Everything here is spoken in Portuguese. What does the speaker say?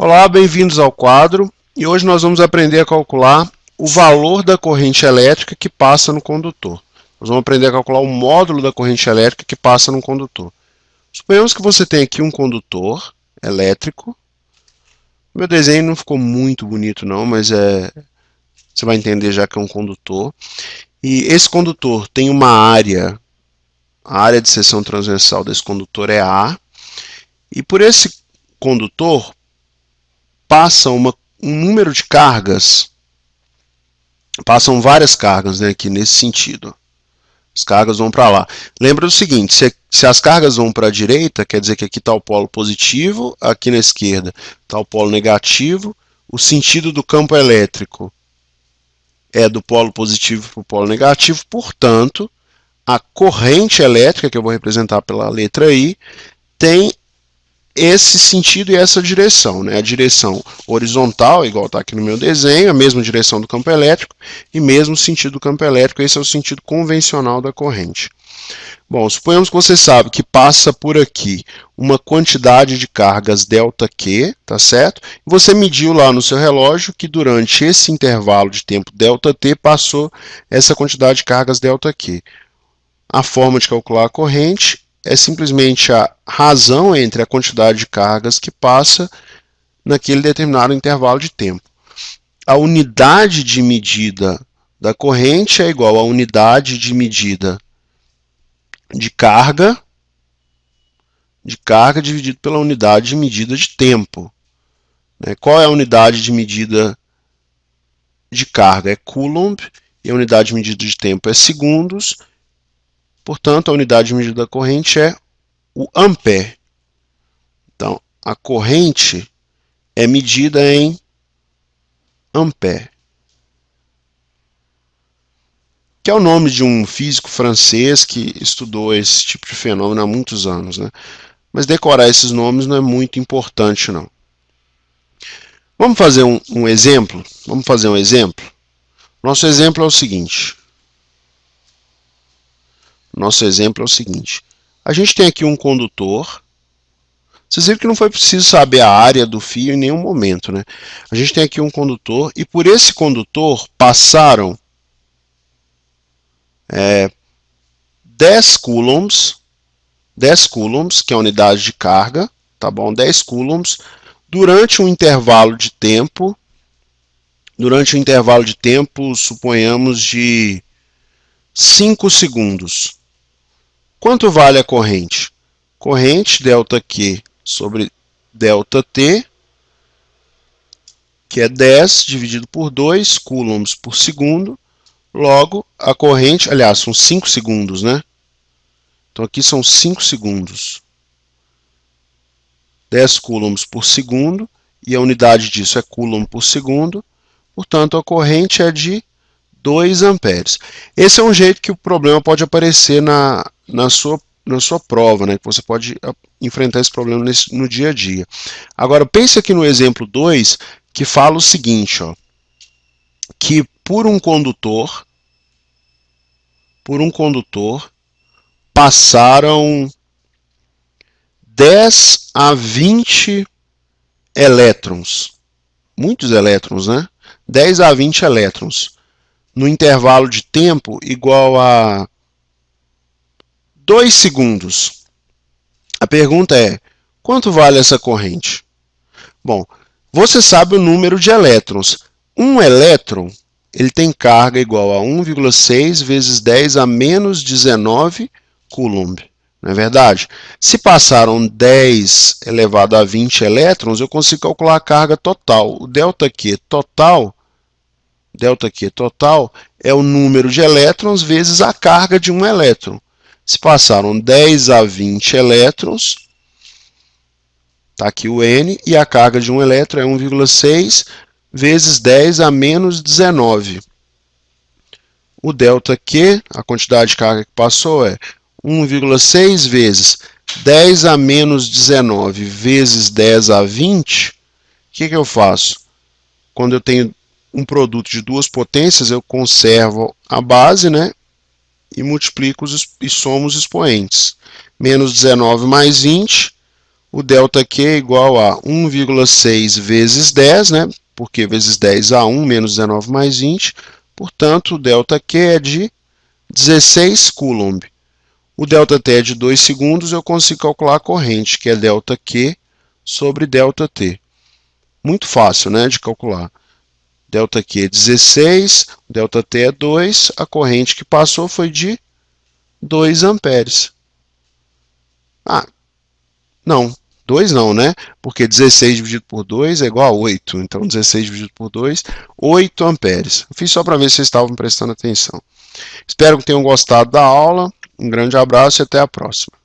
Olá, bem-vindos ao quadro e hoje nós vamos aprender a calcular o valor da corrente elétrica que passa no condutor. Nós vamos aprender a calcular o módulo da corrente elétrica que passa no condutor. Suponhamos que você tem aqui um condutor elétrico. Meu desenho não ficou muito bonito não, mas você vai entender já que é um condutor. E esse condutor tem uma área, a área de seção transversal desse condutor é A, e por esse condutor passa um número de cargas, passam várias cargas, né, aqui nesse sentido. As cargas vão para lá. Lembra do seguinte, se as cargas vão para a direita, quer dizer que aqui está o polo positivo, aqui na esquerda está o polo negativo, o sentido do campo elétrico é do polo positivo para o polo negativo, portanto, a corrente elétrica, que eu vou representar pela letra I, tem esse sentido e essa direção, né? A direção horizontal, igual está aqui no meu desenho, a mesma direção do campo elétrico e mesmo sentido do campo elétrico, esse é o sentido convencional da corrente. Bom, suponhamos que você sabe que passa por aqui uma quantidade de cargas ΔQ, tá certo? E você mediu lá no seu relógio que durante esse intervalo de tempo ΔT passou essa quantidade de cargas ΔQ. A forma de calcular a corrente é simplesmente a razão entre a quantidade de cargas que passa naquele determinado intervalo de tempo. A unidade de medida da corrente é igual à unidade de medida de carga dividido pela unidade de medida de tempo. Qual é a unidade de medida de carga? É Coulomb, e a unidade de medida de tempo é segundos. Portanto, a unidade de medida da corrente é o ampere. Então, a corrente é medida em ampere, que é o nome de um físico francês que estudou esse tipo de fenômeno há muitos anos, né? Mas decorar esses nomes não é muito importante, não. Vamos fazer um exemplo? Vamos fazer um exemplo? Nosso exemplo é o seguinte. A gente tem aqui um condutor. Vocês viram que não foi preciso saber a área do fio em nenhum momento, né? A gente tem aqui um condutor e por esse condutor passaram 10 coulombs, que é a unidade de carga, tá bom? 10 coulombs durante um intervalo de tempo, suponhamos de 5 segundos. Quanto vale a corrente? Corrente ΔQ sobre ΔT, que é 10 dividido por 2 coulombs por segundo. Logo, a corrente, aliás, são 5 segundos, né? Então aqui são 5 segundos. 10 coulombs por segundo, e a unidade disso é coulomb por segundo. Portanto, a corrente é de 2 amperes. Esse é um jeito que o problema pode aparecer na sua prova, né? Que você pode enfrentar esse problema no dia a dia. Agora, pense aqui no exemplo 2, que fala o seguinte, ó, que por um condutor passaram 10 a 20 elétrons. Muitos elétrons, né? 10 a 20 elétrons. No intervalo de tempo igual a 2 segundos. A pergunta é, quanto vale essa corrente? Bom, você sabe o número de elétrons. Um elétron, ele tem carga igual a 1,6 vezes 10 a menos 19 coulomb. Não é verdade? Se passaram 10 elevado a 20 elétrons, eu consigo calcular a carga total. O ΔQ total é o número de elétrons vezes a carga de um elétron. Se passaram 10 a 20 elétrons, está aqui o N, e a carga de um elétron é 1,6 vezes 10 a menos 19. O ΔQ, a quantidade de carga que passou, é 1,6 vezes 10 a menos 19 vezes 10 a 20. O que eu faço? Quando eu tenho um produto de duas potências, eu conservo a base, né? E multiplico e somo os expoentes. Menos 19 mais 20, O ΔQ é igual a 1,6 vezes 10, né? Porque vezes 10 a 1 menos 19 mais 20. Portanto, o ΔQ é de 16 Coulomb. O ΔT é de 2 segundos, eu consigo calcular a corrente, que é ΔQ sobre ΔT. Muito fácil, né, de calcular. ΔQ é 16, ΔT é 2, a corrente que passou foi de 2 amperes. Ah, não, 2 não, né? Porque 16 dividido por 2 é igual a 8. Então, 16 dividido por 2, 8 amperes. Eu fiz só para ver se vocês estavam prestando atenção. Espero que tenham gostado da aula. Um grande abraço e até a próxima.